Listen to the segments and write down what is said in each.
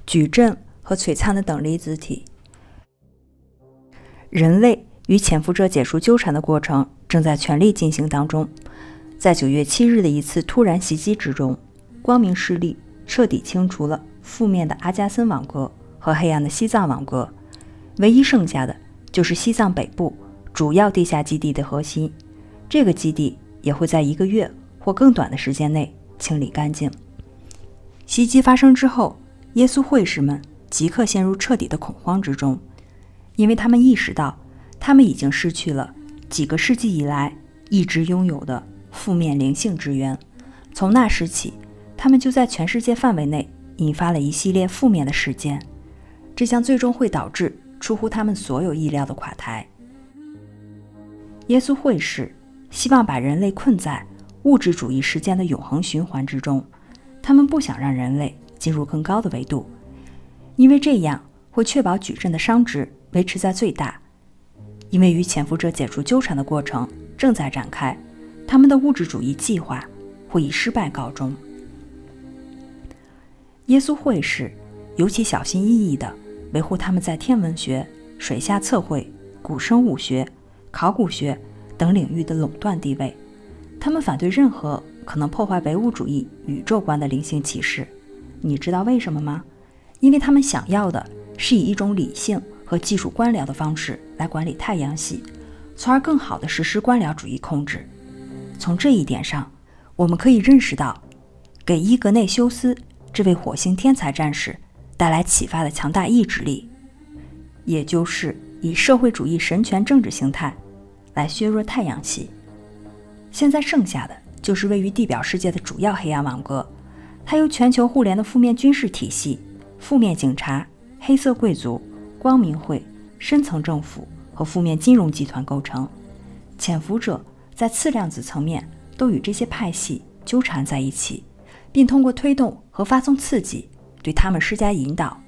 矩阵和璀璨的等离子体。人类与潜伏者解除纠缠的过程正在全力进行当中。在9月7日的一次突然袭击之中，光明势力彻底清除了负面的阿加森网格和黑暗的西藏网格，唯一剩下的就是西藏北部主要地下基地的核心。这个基地也会在1个月或更短的时间内清理干净。袭击发生之后，耶稣会士们即刻陷入彻底的恐慌之中，因为他们意识到他们已经失去了几个世纪以来一直拥有的负面灵性之源。从那时起，他们就在全世界范围内引发了一系列负面的事件，这将最终会导致出乎他们所有意料的垮台。耶稣会士希望把人类困在物质主义时间的永恒循环之中，他们不想让人类进入更高的维度，因为这样会确保矩阵的熵值维持在最大。因为与潜伏者解除纠缠的过程正在展开，他们的物质主义计划会以失败告终。耶稣会士尤其小心翼翼地维护他们在天文学、水下测绘、古生物学、考古学等领域的垄断地位。他们反对任何可能破坏唯物主义宇宙观的灵性启示。你知道为什么吗？因为他们想要的是以一种理性和技术官僚的方式来管理太阳系，从而更好地实施官僚主义控制。从这一点上，我们可以认识到给伊格内修斯这位火星天才战士带来启发的强大意志力，也就是以社会主义神权政治形态来削弱太阳系。现在剩下的就是位于地表世界的主要黑暗网格，它由全球互联的负面军事体系、负面警察、黑色贵族、光明会、深层政府和负面金融集团构成。潜伏者在次量子层面都与这些派系纠缠在一起，并通过推动和发送刺激对他们施加引导。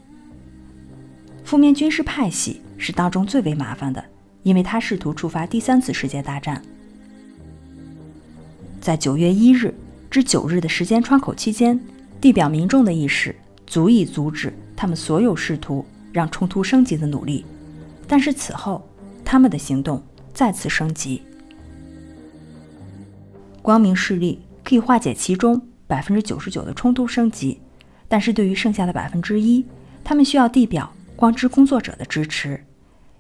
负面军事派系是当中最为麻烦的，因为它试图触发第3次世界大战。在9月1日至9日的时间窗口期间，地表民众的意识足以阻止他们所有试图让冲突升级的努力，但是此后他们的行动再次升级。光明势力可以化解其中99%的冲突升级，但是对于剩下的1%，他们需要地表光之工作者的支持。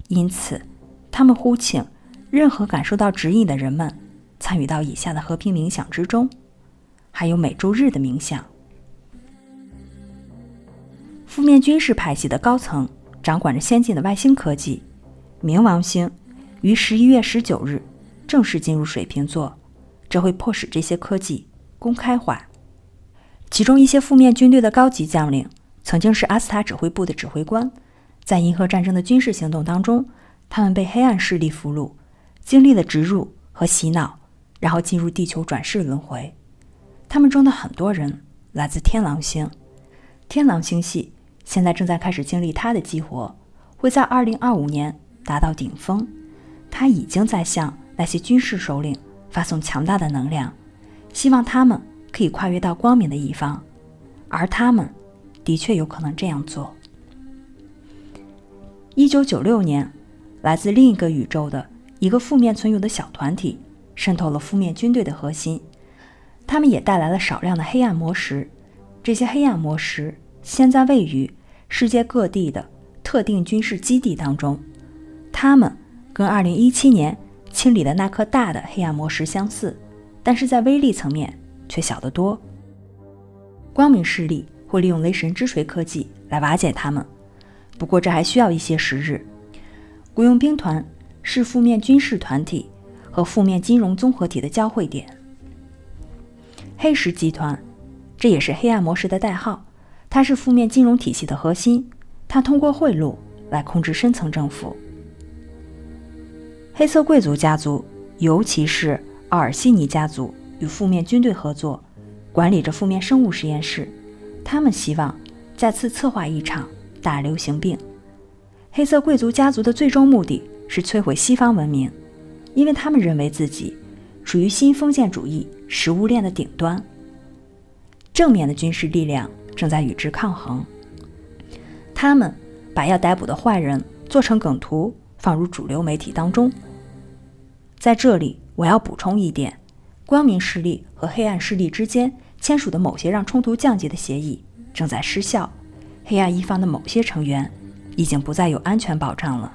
因此他们呼请任何感受到指引的人们参与到以下的和平冥想之中，还有每周日的冥想。负面军事派系的高层掌管着先进的外星科技，冥王星于11月19日正式进入水瓶座，这会迫使这些科技公开化。其中一些负面军队的高级将领曾经是阿斯塔指挥部的指挥官，在银河战争的军事行动当中，他们被黑暗势力俘虏，经历了植入和洗脑，然后进入地球转世轮回。他们中的很多人来自天狼星，天狼星系现在正在开始经历它的激活，会在2025年达到顶峰。它已经在向那些军事首领发送强大的能量，希望他们可以跨越到光明的一方，而他们的确有可能这样做。1996年，来自另一个宇宙的一个负面存有的小团体渗透了负面军队的核心，他们也带来了少量的黑暗魔石。这些黑暗魔石现在位于世界各地的特定军事基地当中，它们跟2017年清理的那颗大的黑暗魔石相似，但是在威力层面却小得多。光明势力会利用雷神之锤科技来瓦解它们，不过这还需要一些时日。雇佣兵团是负面军事团体和负面金融综合体的交汇点。黑石集团，这也是黑暗魔石的代号，它是负面金融体系的核心，它通过贿赂来控制深层政府。黑色贵族家族，尤其是奥尔西尼家族，与负面军队合作，管理着负面生物实验室。他们希望再次策划一场大流行病。黑色贵族家族的最终目的是摧毁西方文明，因为他们认为自己处于新封建主义食物链的顶端。正面的军事力量正在与之抗衡。他们把要逮捕的坏人做成梗图，放入主流媒体当中。在这里，我要补充一点，光明势力和黑暗势力之间签署的某些让冲突降级的协议正在失效，黑暗一方的某些成员已经不再有安全保障了。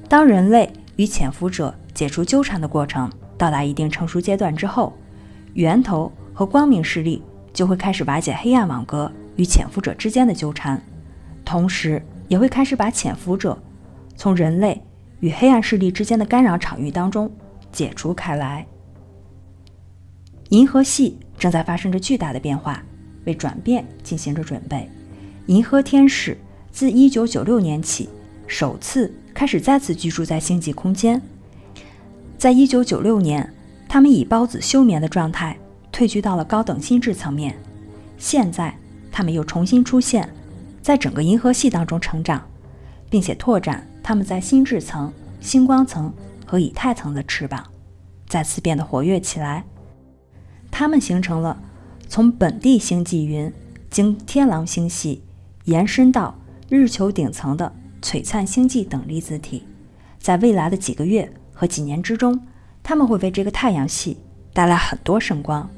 当人类与潜伏者解除纠缠的过程到达一定成熟阶段之后，源头和光明势力就会开始瓦解黑暗网格与潜伏者之间的纠缠，同时也会开始把潜伏者从人类与黑暗势力之间的干扰场域当中解除开来。银河系正在发生着巨大的变化，为转变进行着准备。银河天使自1996年起首次开始再次居住在星际空间。在1996年，他们以孢子休眠的状态退居到了高等心智层面。现在他们又重新出现，在整个银河系当中成长，并且拓展他们在心智层、星光层和以太层的翅膀，再次变得活跃起来。它们形成了从本地星际云经天狼星系延伸到日球顶层的璀璨星际等离子体。在未来的几个月和几年之中，它们会为这个太阳系带来很多圣光。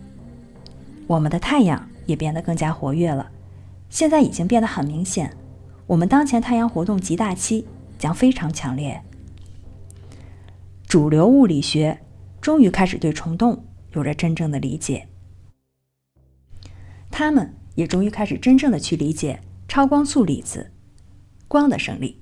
我们的太阳也变得更加活跃了，现在已经变得很明显，我们当前太阳活动极大期将非常强烈。主流物理学终于开始对虫洞有着真正的理解，他们也终于开始真正的去理解超光速粒子，光的胜利。